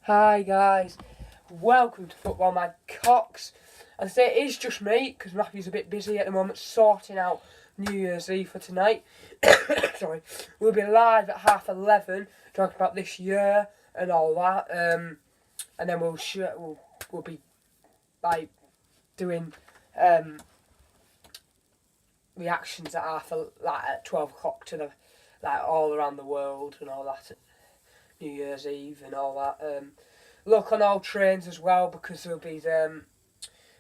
Hi guys, welcome to Football Mad Cox. And today it is just me because Matthew's a bit busy at the moment sorting out New Year's Eve for tonight. Sorry, we'll be live at 11:30 talking about this year and all that. And then we'll be like doing reactions at at 12 o'clock to the all around the world and all that. New Year's Eve and all that. Look on all trains as well because there'll be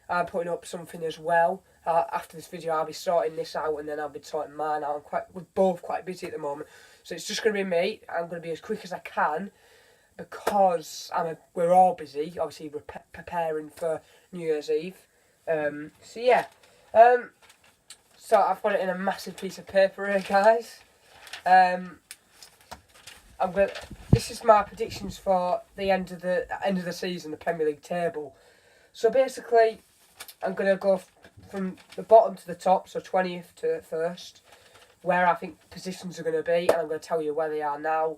I'm putting up something as well. After this video, I'll be sorting this out and then I'll be sorting mine out. We're both quite busy at the moment, so it's just going to be me. I'm going to be as quick as I can because we're all busy. Obviously, we're preparing for New Year's Eve. So yeah. So I've got it in a massive piece of paper here, guys. This is my predictions for the end of the season, the Premier League table. So basically, I'm gonna go from the bottom to the top, so 20th to 1st, where I think positions are gonna be, and I'm gonna tell you where they are now.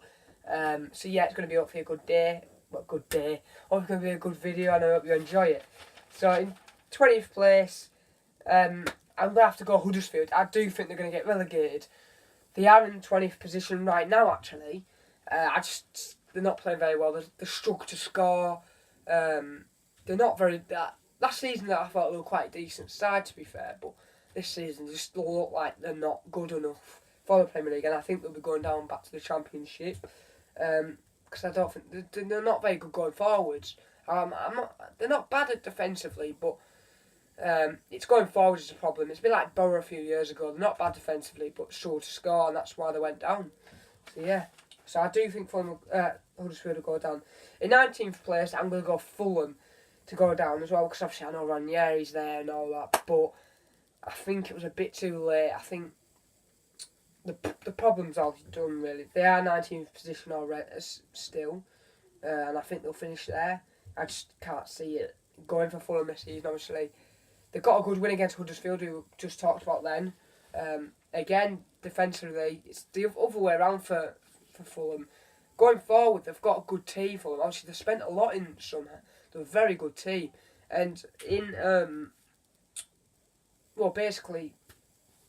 So yeah, it's gonna be hopefully a good day. Well, good day. Hopefully, it's gonna be a good video, and I hope you enjoy it. So in 20th place, I'm gonna have to go Huddersfield. I do think they're gonna get relegated. They are in 20th position right now, actually. They're not playing very well. They struggle to score. They're not very. Last season, I thought they were quite a decent side, to be fair, but this season they just look like they're not good enough for the Premier League, and I think they'll be going down back to the Championship. Because I don't think they're not very good going forwards. They're not bad at defensively, but it's going forwards is a problem. It's been like Borough a few years ago. They're not bad defensively, but struggle to score, and that's why they went down. So yeah. So I do think Huddersfield will go down. In 19th place, I'm going to go Fulham to go down as well, because obviously I know Ranieri's there and all that, but I think it was a bit too late. I think the problem's all done, really. They are 19th position already still, and I think they'll finish there. I just can't see it going for Fulham this season, obviously. They've got a good win against Huddersfield, who we just talked about then. Again, defensively, it's the other way around for Fulham. Going forward, they've got a good team for them. Obviously, they've spent a lot in summer. They're a very good team. And basically,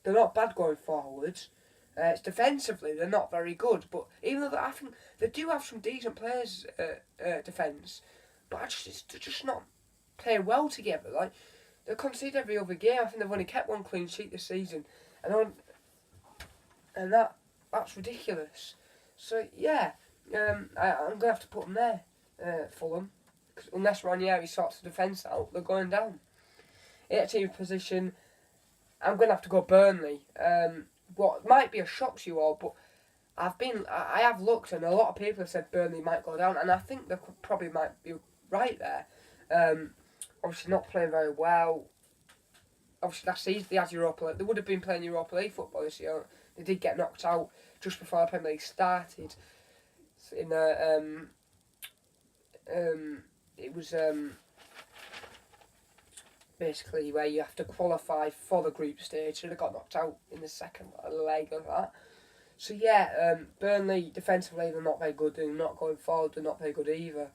they're not bad going forwards. It's defensively, they're not very good. But even though I think they do have some decent players defence, but they're just not playing well together. Like, they concede every other game. I think they've only kept one clean sheet this season. And that's ridiculous. So yeah, I'm going to have to put them there, Fulham. Unless Ranieri sorts the defence out, they're going down. 18th position, I'm going to have to go Burnley. What might be a shock to you all, but I have looked and a lot of people have said Burnley might go down, and I think they probably might be right there. Obviously not playing very well. Obviously last season they had Europa League. They would have been playing Europa League football this year. They did get knocked out just before the Premier League started. It was basically where you have to qualify for the group stage, so they got knocked out in the second leg of that. So yeah, Burnley defensively they're not very good. They're not going forward. They're not very good either.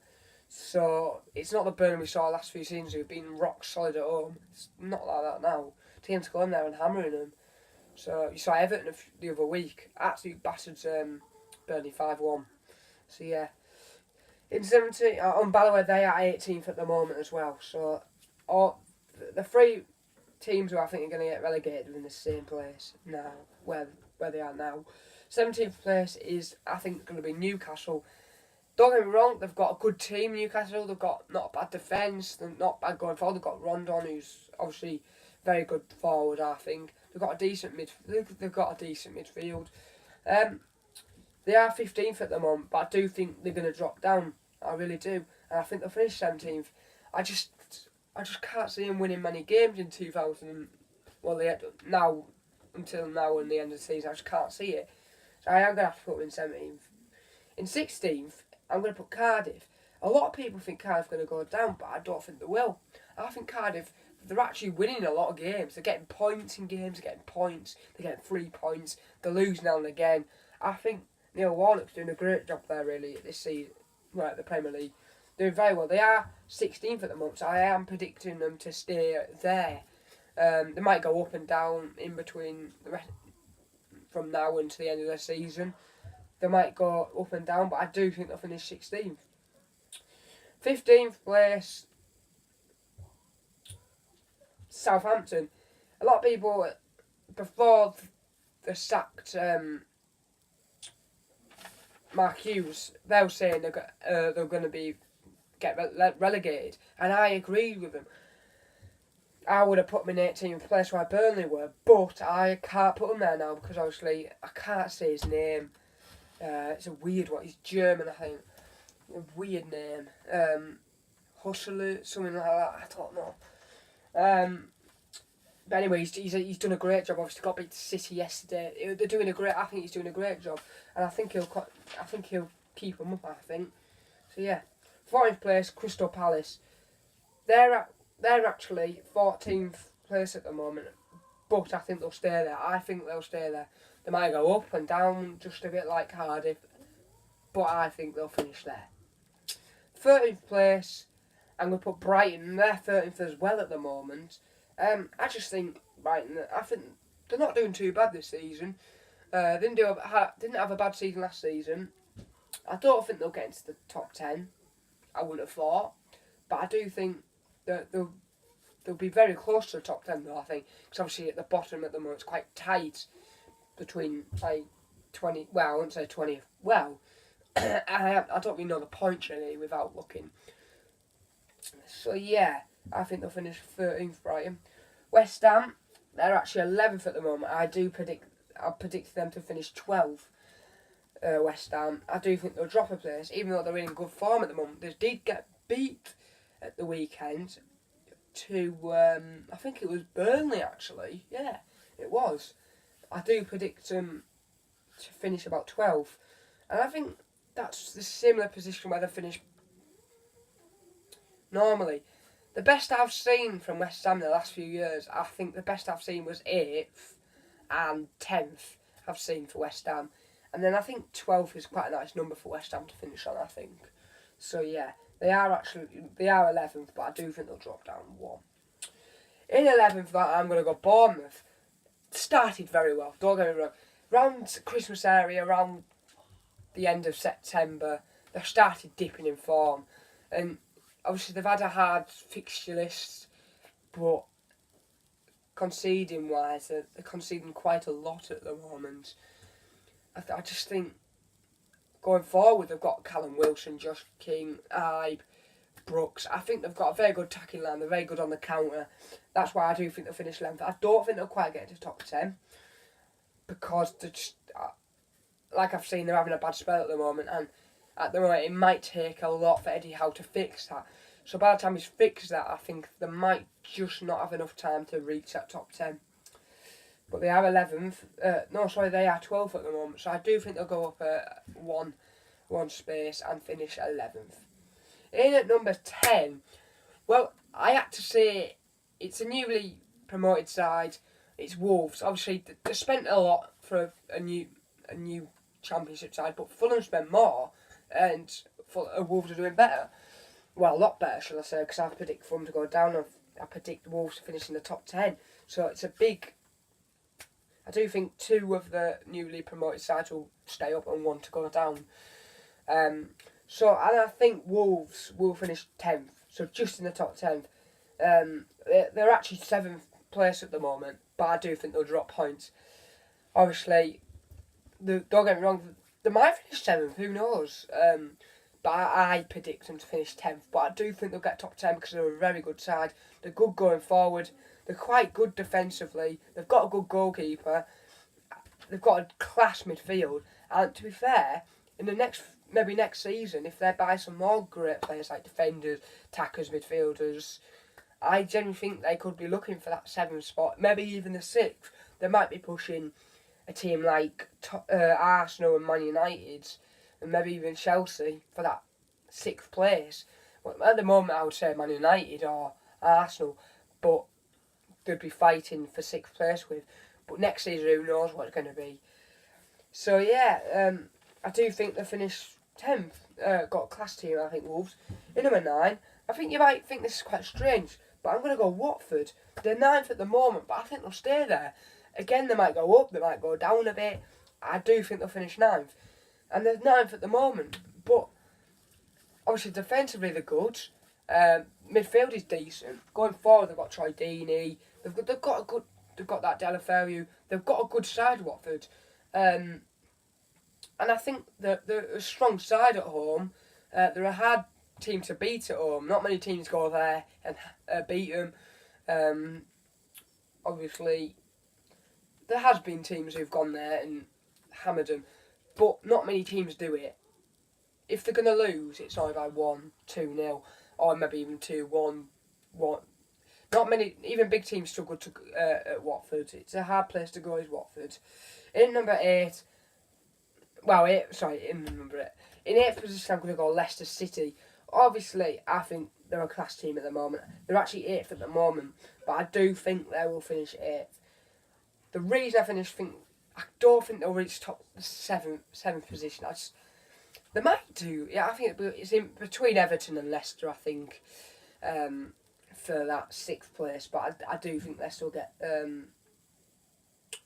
So it's not the Burnley we saw last few seasons who've been rock solid at home. It's not like that now. Teams going there and hammering them. So you saw Everton the other week. Absolute bastards Burnley 5-1. So yeah. In 17, on Ballaway they are 18th at the moment as well. So the three teams who I think are going to get relegated are in the same place now, where they are now. 17th place is, I think, going to be Newcastle. Don't get me wrong, they've got a good team, Newcastle. They've got not a bad defence. They're not bad going forward. They've got Rondon, who's obviously very good forward, I think. They've got a decent midfield. They are 15th at the moment, but I do think they're going to drop down. I really do. And I think they'll finish 17th. I just can't see them winning many games in 2000. Well, until now and the end of the season, I just can't see it. So I am going to have to put them in 17th. In 16th, I'm going to put Cardiff. A lot of people think Cardiff are going to go down, but I don't think they will. I think Cardiff, they're actually winning a lot of games. They're getting points in games, they're getting 3 points, they lose now and again. I think Neil Warnock's doing a great job there, really, this season, right, at the Premier League. doing very well. They are 16th at the moment, so I am predicting them to stay there. They might go up and down in between from now until the end of the season. They might go up and down, but I do think they'll finish 16th. 15th place, Southampton. A lot of people, before they sacked Mark Hughes, they were saying they're going to get relegated, and I agreed with them. I would have put them in 18th place where Burnley were, but I can't put them there now because obviously I can't say his name. It's a weird one. He's German, I think. A weird name. Hustler, something like that. I don't know. But anyway, he's done a great job. Obviously, got beat City yesterday. They're doing a great. I think he's doing a great job, and I think he'll keep them up. I think. So yeah, 14th place, Crystal Palace. They're actually 14th place at the moment, but I think they'll stay there. I think they'll stay there. They might go up and down just a bit like Cardiff, but I think they'll finish there. 13th place, I'm going to put Brighton. They're 13th as well at the moment. I just think Brighton, I think they're not doing too bad this season. Didn't have a bad season last season. I don't think they'll get into the top 10. I wouldn't have thought. But I do think that they'll be very close to the top 10 though, I think. Because obviously at the bottom at the moment it's quite tight between like 20, well I wouldn't say 20, well I don't really know the points really without looking. So yeah, I think they'll finish 13th Brighton. West Ham, they're actually 11th at the moment. I'll predict them to finish 12th. West Ham, I do think they'll drop a place, even though they're in good form at the moment. They did get beat at the weekend to, I think it was Burnley actually. Yeah, it was. I do predict them to finish about 12th. And I think that's the similar position where they finish normally. The best I've seen from West Ham in the last few years, I think the best I've seen was 8th and 10th I've seen for West Ham. And then I think 12th is quite a nice number for West Ham to finish on, I think. So yeah, they are 11th, but I do think they'll drop down one. In 11th, I'm going to go Bournemouth. Started very well, don't get me wrong. Around Christmas area, around the end of September, they started dipping in form. And obviously they've had a hard fixture list, but conceding wise, they're conceding quite a lot at the moment. I just think going forward they've got Callum Wilson, Josh King, Ibe, Brooks. I think they've got a very good attacking line. They're very good on the counter. That's why I do think they'll finish 11th. I don't think they'll quite get into top 10 because they're just, like I've seen, they're having a bad spell at the moment, and at the moment it might take a lot for Eddie Howe to fix that. So by the time he's fixed that, I think they might just not have enough time to reach that top 10. But they are 11th. They are 12th at the moment. So I do think they'll go up one space and finish 11th. In at number 10, well, I had to say it's a newly promoted side. It's Wolves. Obviously, they spent a lot for a new Championship side, but Fulham spent more, and Wolves are doing better. Well, a lot better, shall I say, because I predict Fulham to go down, and I predict Wolves to finish in the top 10. So it's a big... I do think 2 of the newly promoted sides will stay up and 1 to go down. And I think Wolves will finish 10th, so just in the top 10th. They're actually 7th place at the moment, but I do think they'll drop points. Obviously, don't get me wrong, they might finish 7th, who knows? But I predict them to finish 10th, but I do think they'll get top 10 because they're a very good side. They're good going forward. They're quite good defensively. They've got a good goalkeeper. They've got a class midfield. And to be fair, in the next season, if they buy some more great players like defenders, attackers, midfielders, I genuinely think they could be looking for that 7th spot, maybe even the 6th. They might be pushing a team like Arsenal and Man United, and maybe even Chelsea for that 6th place. Well, at the moment, I would say Man United or Arsenal, but they'd be fighting for 6th place with. But next season, who knows what it's going to be. So yeah, I do think they finish 10th, got a class team, I think, Wolves. In number 9, I think you might think this is quite strange, but I'm going to go Watford. They're 9th at the moment, but I think they'll stay there. Again, they might go up, they might go down a bit. I do think they'll finish 9th. And they're 9th at the moment, but obviously defensively they're good. Midfield is decent. Going forward, they've got Troy Deeney. They've got that Delaferru. They've got a good side, Watford. And I think they're a strong side at home. They're a hard team to beat at home. Not many teams go there and beat them. Obviously, there has been teams who've gone there and hammered them, but not many teams do it. If they're going to lose, it's only by 1-2-0, or maybe even 2-1. Not many, even big teams struggle to at Watford. It's a hard place to go, is Watford. In number 8, in 8th position, I'm going to go Leicester City. Obviously, I think they're a class team at the moment. They're actually 8th at the moment, but I do think they will finish 8th. The reason I don't think they'll reach top 7th position. They might do. Yeah, I think it's in between Everton and Leicester, I think, for that 6th place. But I do think Leicester will get... the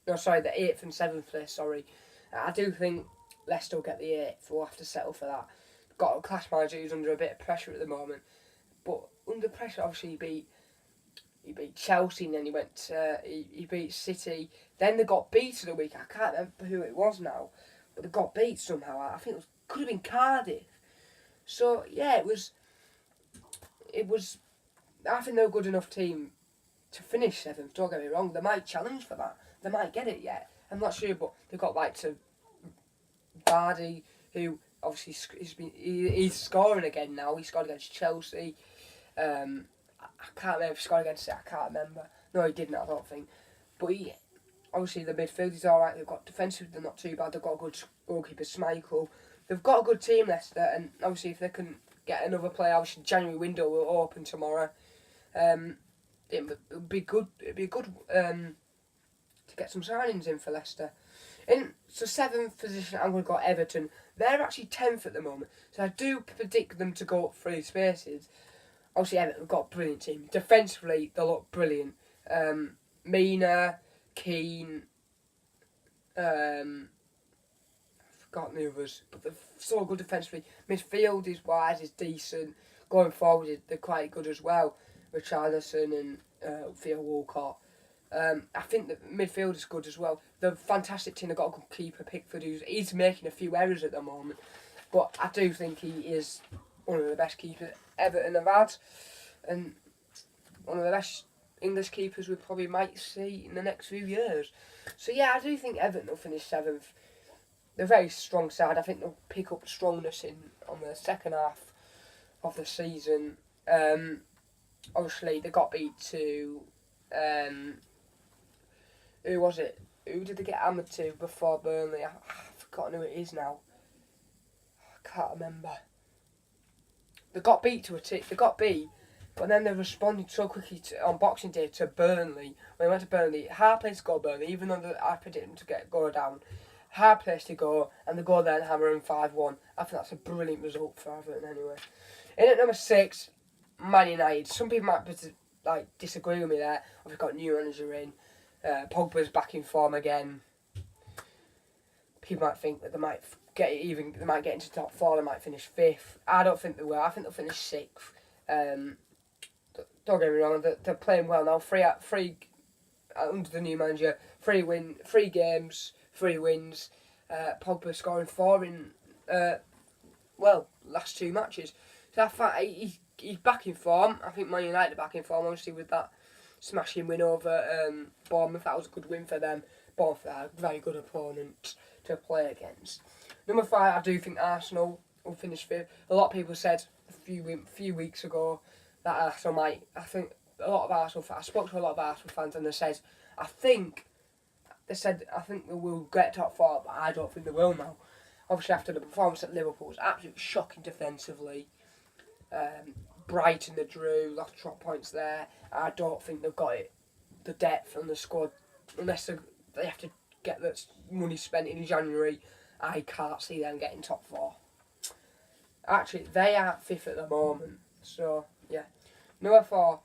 8th and 7th place, sorry. I do think Leicester will get the 8th. We'll have to settle for that. Got a class manager who's under a bit of pressure at the moment. But under pressure, obviously, he beat Chelsea, and then he beat City. Then they got beat of the week. I can't remember who it was now, but they got beat somehow. I think could have been Cardiff. So yeah, it was. I think they're a good enough team to finish 7th. Don't get me wrong. They might challenge for that. They might get it yet. I'm not sure, but they've got Vardy, who obviously he's scoring again now. He scored against Chelsea. I can't remember if he scored against it. I can't remember. No, he didn't. I don't think. But obviously the midfield is all right. They've got defensive. They're not too bad. They've got a good goalkeeper, Schmeichel. They've got a good team, Leicester, and obviously if they can get another player, obviously January window will open tomorrow. It would be good. It'd be good to get some signings in for Leicester. So 7th position, I'm going to go Everton. They're actually 10th at the moment, so I do predict them to go up 3 spaces. Obviously, Everton have got a brilliant team. Defensively, they look brilliant. Mina, Keane, I've forgotten the others, but they're so good defensively. Midfield is wide, is decent. Going forward, they're quite good as well. Richarlison and Theo Walcott. I think the midfield is good as well. They're a fantastic team. They've got a good keeper, Pickford, he's making a few errors at the moment. But I do think he is one of the best keepers Everton have had. And one of the best English keepers we probably might see in the next few years. So yeah, I do think Everton will finish 7th. They're a very strong side. I think they'll pick up strongness on the second half of the season. Obviously, they got beat to... who was it? Who did they get hammered to before Burnley? I've forgotten who it is now. I can't remember. They got beat but then they responded so quickly on Boxing Day to Burnley. When they went to Burnley, hard place to go Burnley, even though I predicted them to go down. Hard place to go, and they go there and hammer them 5-1. I think that's a brilliant result for Everton anyway. In at number 6, Man United. Some people might disagree with me there. We've got new manager in. Pogba's back in form again. People might think that they might get into top 4. They might finish 5th. I don't think they will. I think they'll finish 6th. Don't get me wrong. They're playing well now. Three under the new manager. 3 games, 3 wins. Pogba scoring 4 in last 2 matches. So I think he's back in form. I think Man United are back in form, obviously, with that smashing win over Bournemouth. That was a good win for them. Bournemouth are a very good opponent to play against. Number 5, I do think Arsenal will finish 5th. A lot of people said a few weeks ago that Arsenal might. I think a lot of Arsenal fans. I spoke to a lot of Arsenal fans, and they think they will get top 4, but I don't think they will now. Obviously, after the performance at Liverpool, it was absolutely shocking defensively. Brighton, they drew, lost drop points there. I don't think they've got the depth on the squad, unless they have to get that money spent in January. I can't see them getting top 4. Actually, they are 5th at the moment. So, yeah. Number 4,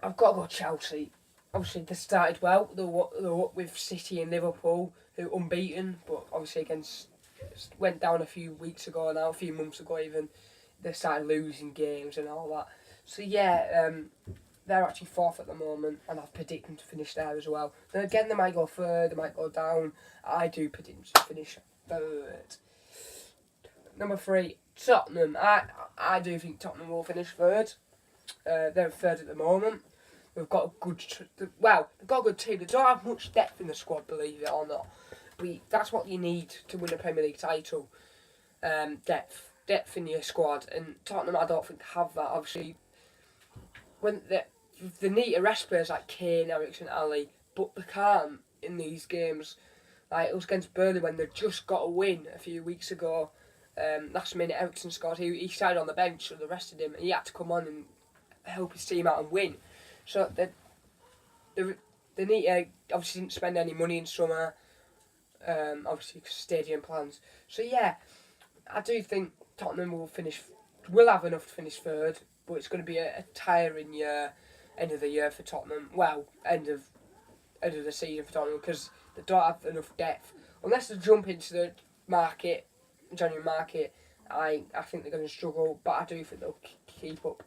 I've got to go Chelsea. Obviously, they started well. They were up with City and Liverpool, who were unbeaten, but obviously went down a few weeks ago now, a few months ago even. They started losing games and all that. So, yeah, they're actually 4th at the moment, and I've predicted them to finish there as well. Then again, they might go 3rd, they might go down. I do predict them to finish 3rd. Number 3, Tottenham. I do think Tottenham will finish 3rd. They're 3rd at the moment. They've got a good, they've got a good team. They don't have much depth in the squad, believe it or not. But that's what you need to win a Premier League title. Depth in your squad, and Tottenham, I don't think have that. Obviously, when they need to rest players like Kane, Eriksen, Ali, but they can't in these games. Like it was against Burnley when they just got a win a few weeks ago. Last minute, Eriksen scored. He started on the bench, so they rested him, and he had to come on and help his team out and win. So they need to, obviously didn't spend any money in summer, obviously stadium plans. So yeah, I do think Tottenham will have enough to finish 3rd, but it's going to be a tiring year, end of the year for Tottenham. Well, end of the season for Tottenham, because they don't have enough depth. Unless they jump into the January market, I think they're going to struggle, but I do think they'll keep up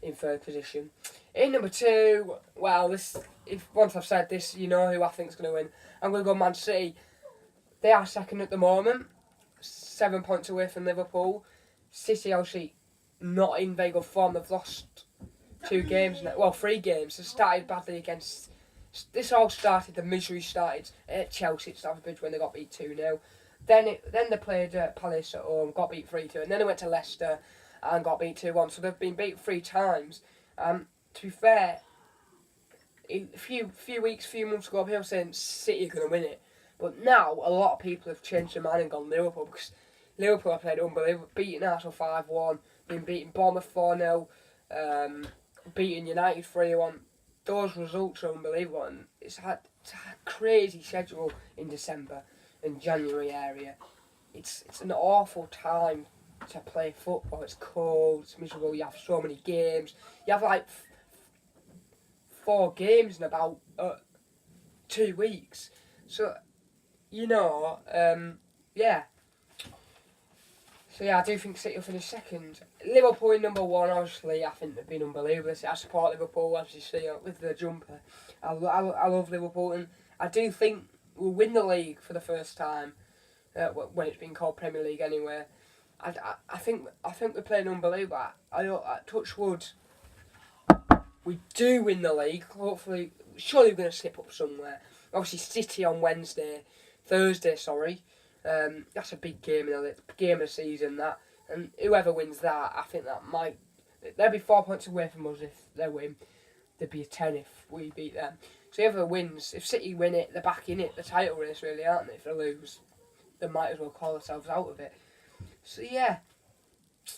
in 3rd position. In number 2, well, once I've said this, you know who I think is going to win. I'm going to go Man City. They are 2nd at the moment, 7 points away from Liverpool. City, obviously, not in very good form. They've lost 3 games. They started badly against... The misery started at Chelsea at Stamford Bridge when they got beat 2-0. Then they played Palace at home, got beat 3-2, and then they went to Leicester and got beat 2-1. So they've been beat 3 times. To be fair, a few months ago, people were saying City are going to win it. But now, a lot of people have changed their mind and gone Liverpool, because Liverpool have played unbelievable. Beating Arsenal 5-1, been beating Bournemouth 4-0, beating United 3-1. Those results are unbelievable, and it's had a crazy schedule in December and January area. It's an awful time to play football. It's cold, it's miserable, you have so many games. You have like 4 games in about 2 weeks. So, yeah. So yeah, I do think City will finish 2nd. Liverpool in number 1, obviously, I think they've been unbelievable. I support Liverpool, as you see, with the jumper. I love Liverpool, and I do think we'll win the league for the first time, when it's been called Premier League anyway. I think we're playing unbelievable. I touch wood, we do win the league. Hopefully, surely we're going to slip up somewhere. Obviously, City on Thursday. That's a big game of the season. That, and whoever wins that, I think they'll be 4 points away from us if they win. There'd be a 10 if we beat them. So whoever wins, if City win it, they're back in it, the title race really, aren't they? If they lose, they might as well call themselves out of it. So yeah,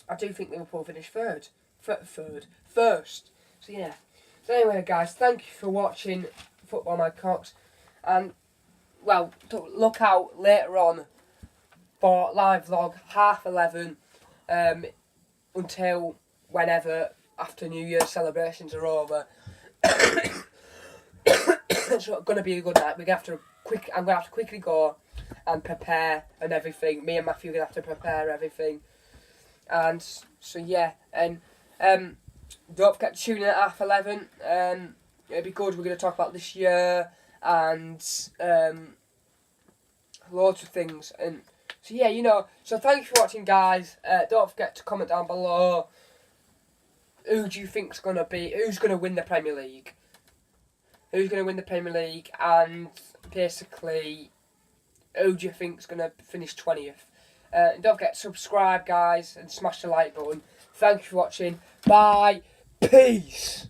I do think Liverpool finish first. So yeah. So anyway, guys, thank you for watching Football Mad Cox, and well, look out later on for live vlog 11:30 until whenever after New Year's celebrations are over. It's going to be a good night. I'm going to have to quickly go and prepare and everything. Me and Matthew are going to have to prepare everything. And so yeah, and don't forget to tune in at 11:30. It'll be good. We're going to talk about this year and loads of things. And so yeah, so thank you for watching, guys. Don't forget to comment down below. Who do you think's going to who's going to win the Premier League? Who's going to win the Premier League? And basically, who do you think's going to finish 20th? And don't forget to subscribe, guys, and smash the like button. Thank you for watching. Bye. Peace.